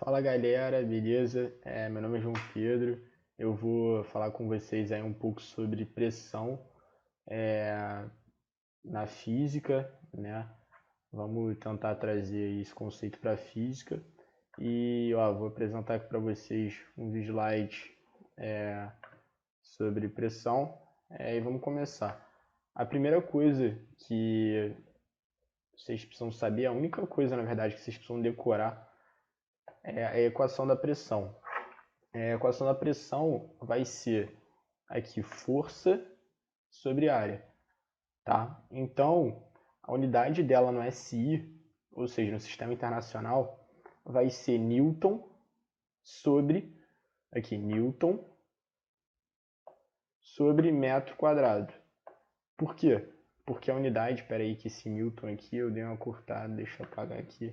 Fala galera, beleza? Meu nome é João Pedro. Eu vou falar com vocês aí um pouco sobre pressão na física, né? Vamos tentar trazer esse conceito para a física e vou apresentar aqui para vocês uns slides sobre pressão e vamos começar. A primeira coisa que vocês precisam saber, a única coisa na verdade que vocês precisam decorar é a equação da pressão. A equação da pressão vai ser aqui força sobre área, tá? Então, a unidade dela no SI, ou seja, no sistema internacional, vai ser Newton sobre, aqui, Newton sobre metro quadrado. Por quê? Porque a unidade, espera aí que esse Newton aqui, eu dei uma cortada, deixa eu apagar aqui,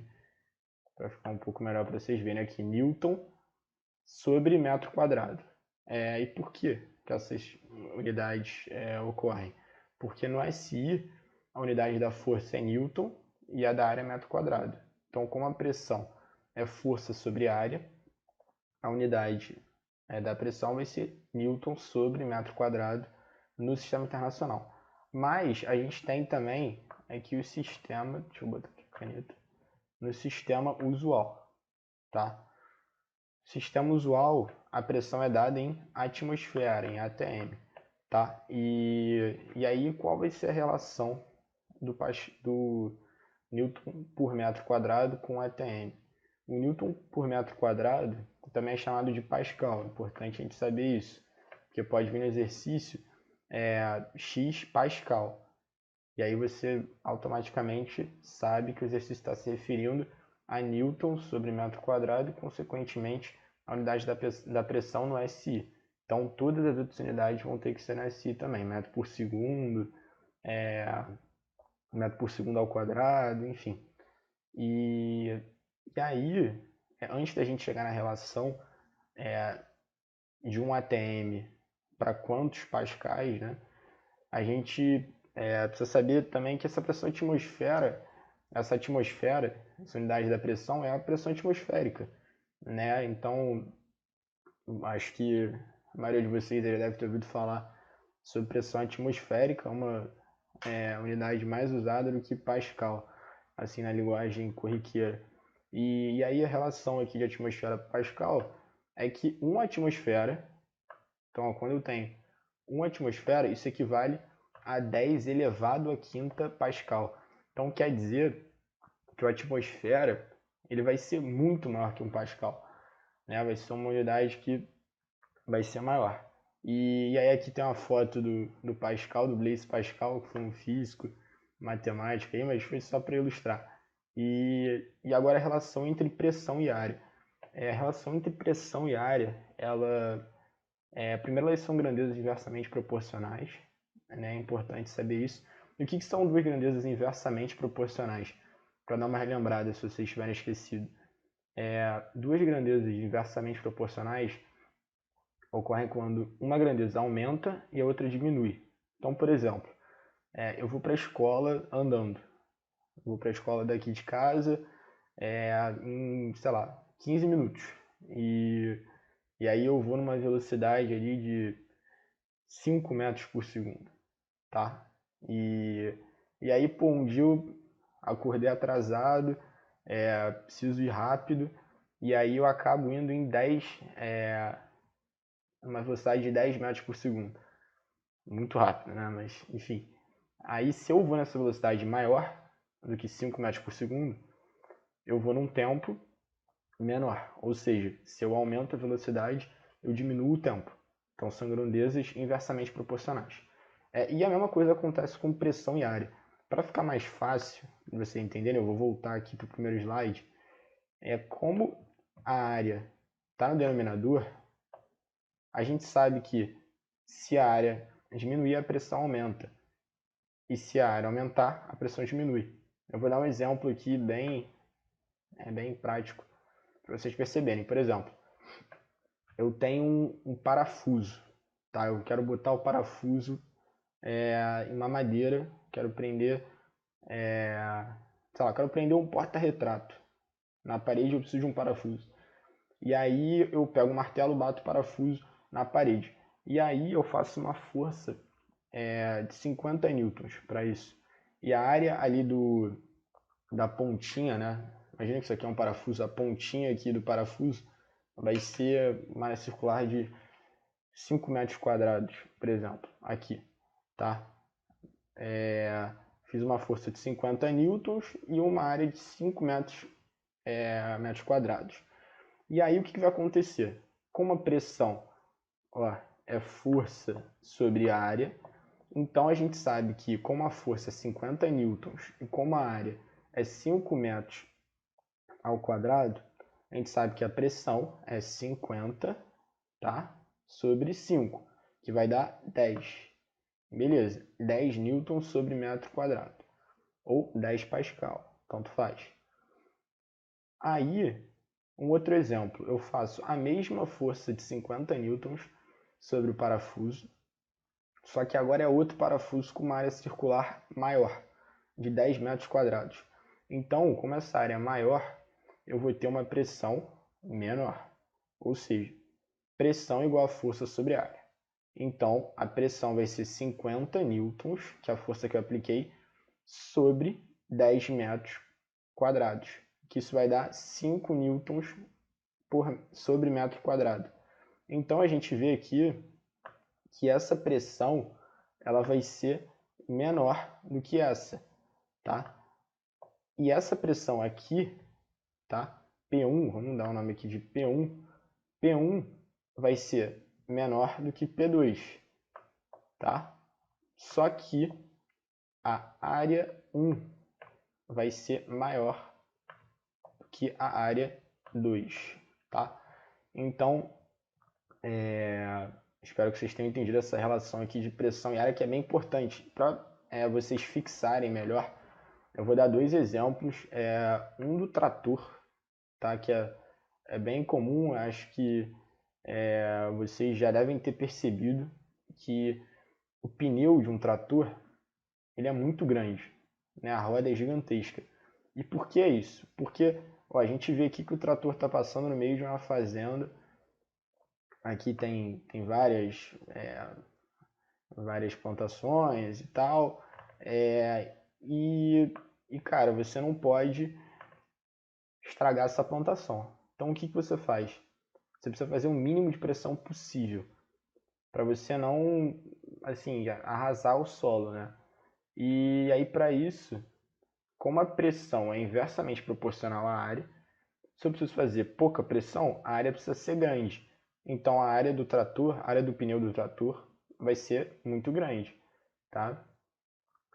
para ficar um pouco melhor para vocês verem aqui, Newton sobre metro quadrado. E por que essas unidades ocorrem? Porque no SI a unidade da força é Newton e a da área é metro quadrado. Então, como a pressão é força sobre área, a unidade da pressão vai ser Newton sobre metro quadrado no sistema internacional. Mas a gente tem também aqui o sistema, deixa eu botar aqui a caneta, no sistema usual, tá? Sistema usual, a pressão é dada em atmosfera, em ATM, tá? E aí, qual vai ser a relação do Newton por metro quadrado com ATM? O Newton por metro quadrado também é chamado de Pascal, é importante a gente saber isso, porque pode vir no exercício X Pascal, e aí você automaticamente sabe que o exercício está se referindo a Newton sobre metro quadrado e, consequentemente, a unidade da pressão no SI. Então, todas as outras unidades vão ter que ser no SI também. Metro por segundo, metro por segundo ao quadrado, enfim. E aí, antes da gente chegar na relação de um ATM para quantos pascais, né, a gente precisa saber também que essa pressão atmosfera, essa unidade da pressão é a pressão atmosférica, né? Então, acho que a maioria de vocês deve ter ouvido falar sobre pressão atmosférica, uma unidade mais usada do que Pascal, assim, na linguagem corriqueira. E aí a relação aqui de atmosfera para Pascal é que uma atmosfera, então quando eu tenho uma atmosfera, isso equivale a 10 elevado a quinta Pascal. Então quer dizer que a atmosfera ele vai ser muito maior que um Pascal, né? Vai ser uma unidade que vai ser maior. E aí aqui tem uma foto do Pascal, do Blaise Pascal, que foi um físico, matemático aí, mas foi só para ilustrar. E agora a relação entre pressão e área. A relação entre pressão e área, primeiro elas são grandezas inversamente proporcionais, né? É importante saber isso. E o que são duas grandezas inversamente proporcionais? Para dar uma relembrada, se vocês tiverem esquecido. Duas grandezas inversamente proporcionais ocorrem quando uma grandeza aumenta e a outra diminui. Então, por exemplo, eu vou para a escola andando. Vou para a escola daqui de casa em, sei lá, 15 minutos. E aí eu vou numa velocidade ali de 5 metros por segundo, tá? E aí, pô, um dia eu acordei atrasado, preciso ir rápido, e aí eu acabo indo em 10, uma velocidade de 10 metros por segundo. Muito rápido, né? Mas, enfim. Aí, se eu vou nessa velocidade maior do que 5 metros por segundo, eu vou num tempo menor. Ou seja, se eu aumento a velocidade, eu diminuo o tempo. Então, são grandezas inversamente proporcionais. E a mesma coisa acontece com pressão e área. Para ficar mais fácil de você entender, eu vou voltar aqui para o primeiro slide. Como a área está no denominador, a gente sabe que se a área diminuir, a pressão aumenta. E se a área aumentar, a pressão diminui. Eu vou dar um exemplo aqui bem prático para vocês perceberem. Por exemplo, eu tenho um parafuso, tá? Eu quero botar o parafuso em uma madeira, quero prender, sei lá, quero prender um porta-retrato. Na parede eu preciso de um parafuso. E aí eu pego o martelo, bato o parafuso na parede. E aí eu faço uma força de 50 newtons para isso. E a área ali da pontinha, né? Imagina que isso aqui é um parafuso, a pontinha aqui do parafuso vai ser uma área circular de 5 metros quadrados, por exemplo, aqui, tá? Fiz uma força de 50 newtons e uma área de 5 metros quadrados. E aí o que vai acontecer? Como a pressão é força sobre área, então a gente sabe que como a força é 50 newtons e como a área é 5 metros ao quadrado, a gente sabe que a pressão é 50, tá? Sobre 5, que vai dar 10. Beleza, 10 newtons sobre metro quadrado, ou 10 pascal, tanto faz. Aí, um outro exemplo, eu faço a mesma força de 50 newtons sobre o parafuso, só que agora é outro parafuso com uma área circular maior, de 10 metros quadrados. Então, como essa área é maior, eu vou ter uma pressão menor, ou seja, pressão igual a força sobre a área. Então, a pressão vai ser 50 newtons, que é a força que eu apliquei, sobre 10 metros quadrados, que isso vai dar 5 newtons sobre metro quadrado. Então, a gente vê aqui que essa pressão ela vai ser menor do que essa, tá? E essa pressão aqui, tá? P1, vamos dar o nome aqui de P1. P1 vai ser menor do que P2, tá? Só que a área 1 vai ser maior do que a área 2, tá? Então, espero que vocês tenham entendido essa relação aqui de pressão e área, que é bem importante para vocês fixarem melhor. Eu vou dar dois exemplos, um do trator, tá? Que é bem comum, acho que vocês já devem ter percebido que o pneu de um trator ele é muito grande, né? A roda é gigantesca. E por que isso? Porque a gente vê aqui que o trator está passando no meio de uma fazenda. Aqui tem várias plantações e tal. E, cara, você não pode estragar essa plantação. Então, o que você faz? Você precisa fazer o mínimo de pressão possível para você não, assim, arrasar o solo, né? E aí, para isso, como a pressão é inversamente proporcional à área, se eu preciso fazer pouca pressão, a área precisa ser grande. Então, a área do trator, a área do pneu do trator, vai ser muito grande, tá?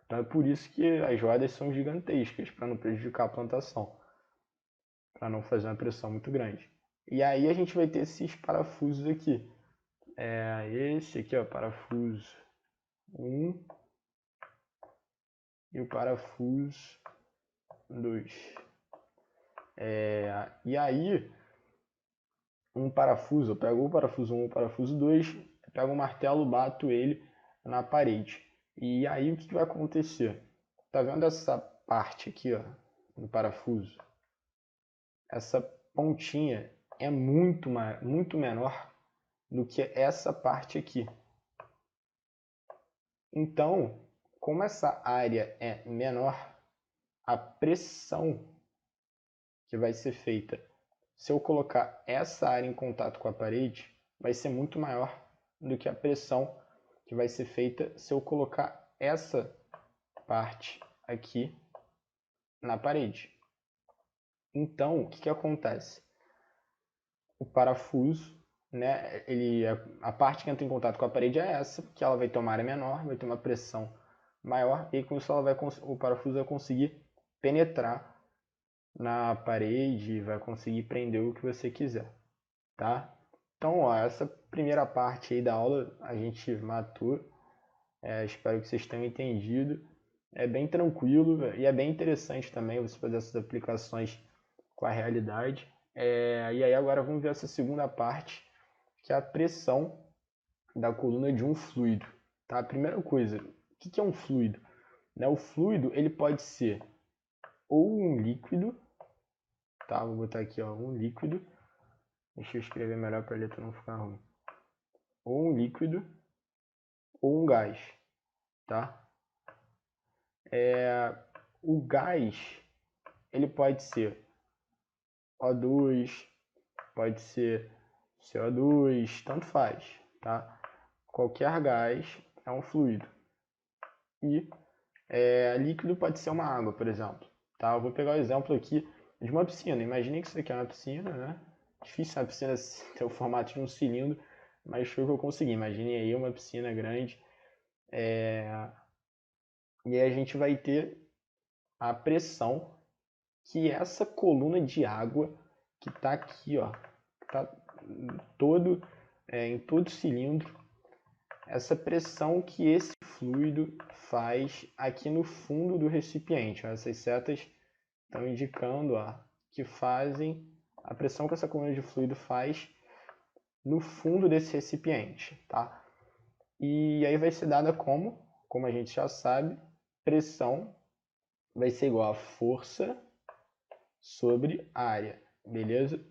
Então, é por isso que as rodas são gigantescas, para não prejudicar a plantação, para não fazer uma pressão muito grande. E aí a gente vai ter esses parafusos aqui. Esse aqui, ó, parafuso 1 e o parafuso 2. E aí, um parafuso, eu pego o parafuso 1 e o parafuso 2, pego o martelo, bato ele na parede. E aí o que vai acontecer? Tá vendo essa parte aqui, ó, no parafuso? Essa pontinha é muito menor do que essa parte aqui. Então, como essa área é menor, a pressão que vai ser feita se eu colocar essa área em contato com a parede vai ser muito maior do que a pressão que vai ser feita se eu colocar essa parte aqui na parede. Então, o que acontece? O parafuso, né, a parte que entra em contato com a parede é essa, que ela vai ter uma área menor, vai ter uma pressão maior, e com isso o parafuso vai conseguir penetrar na parede, vai conseguir prender o que você quiser, tá? Então, ó, essa primeira parte aí da aula a gente matou. Espero que vocês tenham entendido. É bem tranquilo e é bem interessante também você fazer essas aplicações com a realidade. E aí agora vamos ver essa segunda parte, que é a pressão da coluna de um fluido. Tá? A primeira coisa, o que é um fluido? Né? O fluido ele pode ser ou um líquido, tá? Vou botar aqui ó, um líquido, Deixa eu escrever melhor para a letra não ficar ruim. Ou um líquido ou um gás, tá? O gás, ele pode ser O2, pode ser CO2, tanto faz, tá? Qualquer gás é um fluido. E líquido pode ser uma água, por exemplo. Tá? Eu vou pegar o exemplo aqui de uma piscina. Imagine que isso aqui é uma piscina, né? Difícil uma piscina ter o formato de um cilindro, mas foi o que eu consegui. Imagine aí uma piscina grande. E aí a gente vai ter a pressão que essa coluna de água que está aqui, ó, que está em todo cilindro, essa pressão que esse fluido faz aqui no fundo do recipiente. Ó, essas setas estão indicando, ó, que fazem a pressão que essa coluna de fluido faz no fundo desse recipiente, tá? E aí vai ser dada como a gente já sabe, pressão vai ser igual a força sobre área, beleza?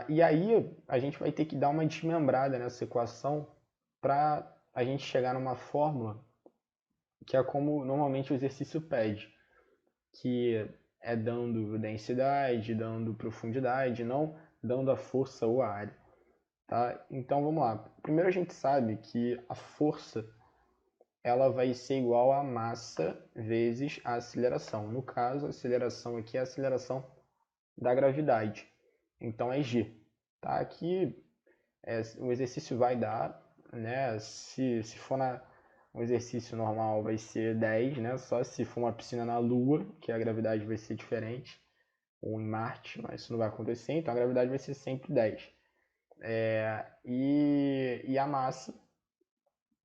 E aí a gente vai ter que dar uma desmembrada nessa equação para a gente chegar numa fórmula que é como normalmente o exercício pede, que é dando densidade, dando profundidade, não dando a força ou a área. Tá? Então vamos lá. Primeiro a gente sabe que a força ela vai ser igual a massa vezes a aceleração. No caso, a aceleração aqui é a aceleração da gravidade. Então é G. Tá? Aqui o exercício vai dar, né? Se for um exercício normal vai ser 10, né? Só se for uma piscina na Lua, que a gravidade vai ser diferente, ou em Marte, mas isso não vai acontecer, então a gravidade vai ser sempre 10. E a massa,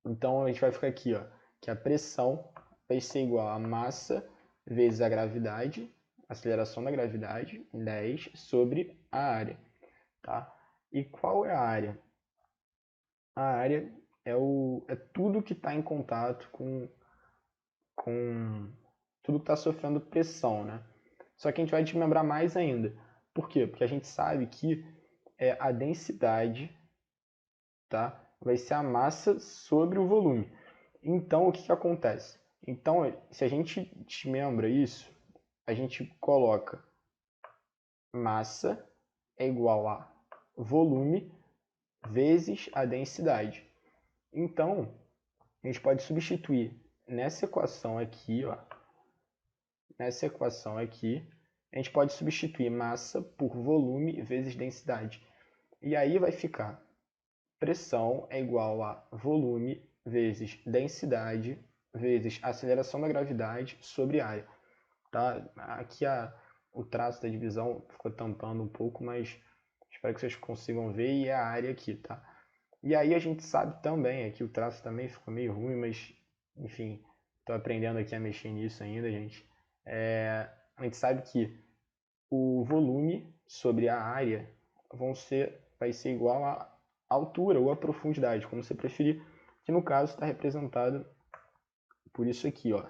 então a gente vai ficar aqui, ó, que a pressão vai ser igual a massa vezes a gravidade, aceleração da gravidade, 10, sobre a área. Tá? E qual é a área? A área é tudo que está em contato com tudo que está sofrendo pressão, né? Só que a gente vai desmembrar mais ainda. Por quê? Porque a gente sabe que a densidade, tá, vai ser a massa sobre o volume. Então, o que acontece? Então, se a gente desmembra isso, a gente coloca massa é igual a volume vezes a densidade. Então, a gente pode substituir nessa equação aqui, ó, nessa equação aqui, a gente pode substituir massa por volume vezes densidade. E aí vai ficar pressão é igual a volume vezes densidade vezes aceleração da gravidade sobre área. Tá? Aqui o traço da divisão ficou tampando um pouco, mas espero que vocês consigam ver, e é a área aqui, tá? E aí a gente sabe também, aqui o traço também ficou meio ruim, mas enfim, estou aprendendo aqui a mexer nisso ainda, gente. A gente sabe que o volume sobre a área vai ser igual à altura ou à profundidade, como você preferir, que no caso está representado por isso aqui, ó.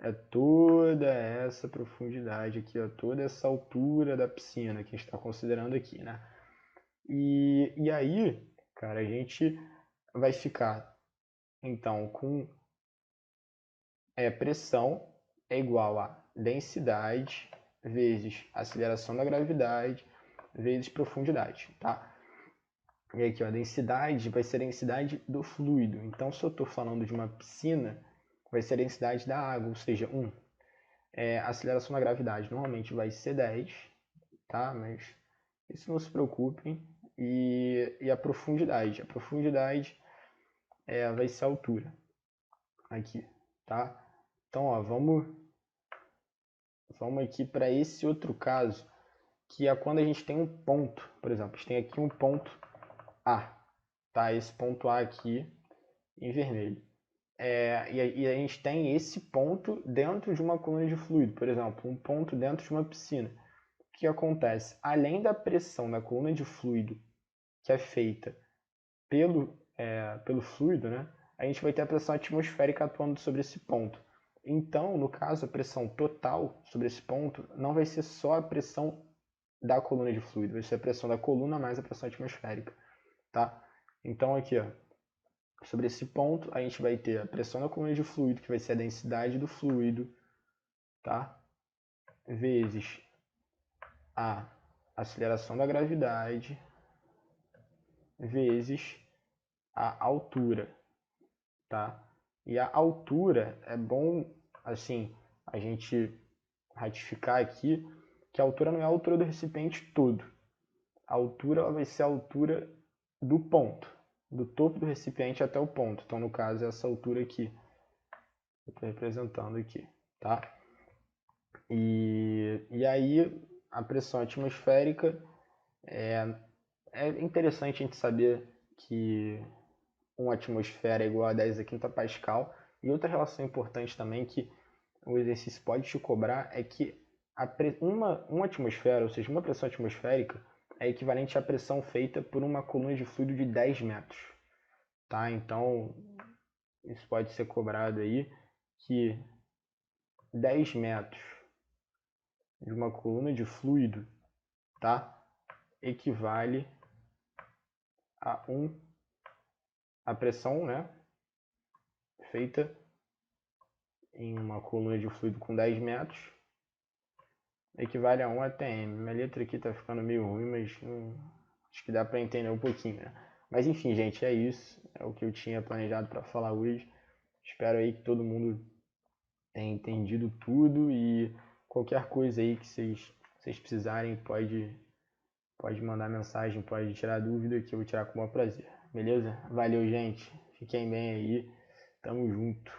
É toda essa profundidade aqui, ó, toda essa altura da piscina que a gente está considerando aqui, né? E aí, cara, a gente vai ficar, então, com pressão é igual a densidade vezes aceleração da gravidade vezes profundidade, tá? E aqui, ó, a densidade vai ser a densidade do fluido. Então, se eu estou falando de uma piscina, vai ser a densidade da água, ou seja, 1. A aceleração da gravidade normalmente vai ser 10, tá? Mas isso não se preocupem. E a profundidade? A profundidade vai ser a altura. Aqui, tá? Então, ó, vamos aqui para esse outro caso, que é quando a gente tem um ponto, por exemplo, a gente tem aqui um ponto A, tá? Esse ponto A aqui em vermelho. E a gente tem esse ponto dentro de uma coluna de fluido, por exemplo, um ponto dentro de uma piscina. O que acontece? Além da pressão da coluna de fluido, que é feita pelo fluido, né? A gente vai ter a pressão atmosférica atuando sobre esse ponto. Então, no caso, a pressão total sobre esse ponto não vai ser só a pressão da coluna de fluido. Vai ser a pressão da coluna mais a pressão atmosférica, tá? Então aqui, ó, sobre esse ponto, a gente vai ter a pressão da coluna de fluido, que vai ser a densidade do fluido, tá? Vezes a aceleração da gravidade, vezes a altura, tá? E a altura, é bom, assim, a gente ratificar aqui que a altura não é a altura do recipiente todo. A altura ela vai ser a altura do ponto, do topo do recipiente até o ponto. Então, no caso, é essa altura aqui. Eu estou representando aqui, tá? E aí, a pressão atmosférica é interessante a gente saber que 1 atmosfera é igual a 10 a quinta Pascal. E outra relação importante também que o exercício pode te cobrar é que uma atmosfera, ou seja, uma pressão atmosférica, é equivalente à pressão feita por uma coluna de fluido de 10 metros. Tá? Então, isso pode ser cobrado aí, que 10 metros de uma coluna de fluido, tá? Equivale a a pressão, né, feita em uma coluna de fluido com 10 metros, equivale a 1 atm. Minha letra aqui tá ficando meio ruim, mas acho que dá para entender um pouquinho, né? Mas enfim, gente, é isso. É o que eu tinha planejado para falar hoje. Espero aí que todo mundo tenha entendido tudo e qualquer coisa aí que vocês precisarem, pode mandar mensagem, pode tirar dúvida que eu vou tirar com o maior prazer. Beleza? Valeu, gente. Fiquem bem aí. Tamo junto.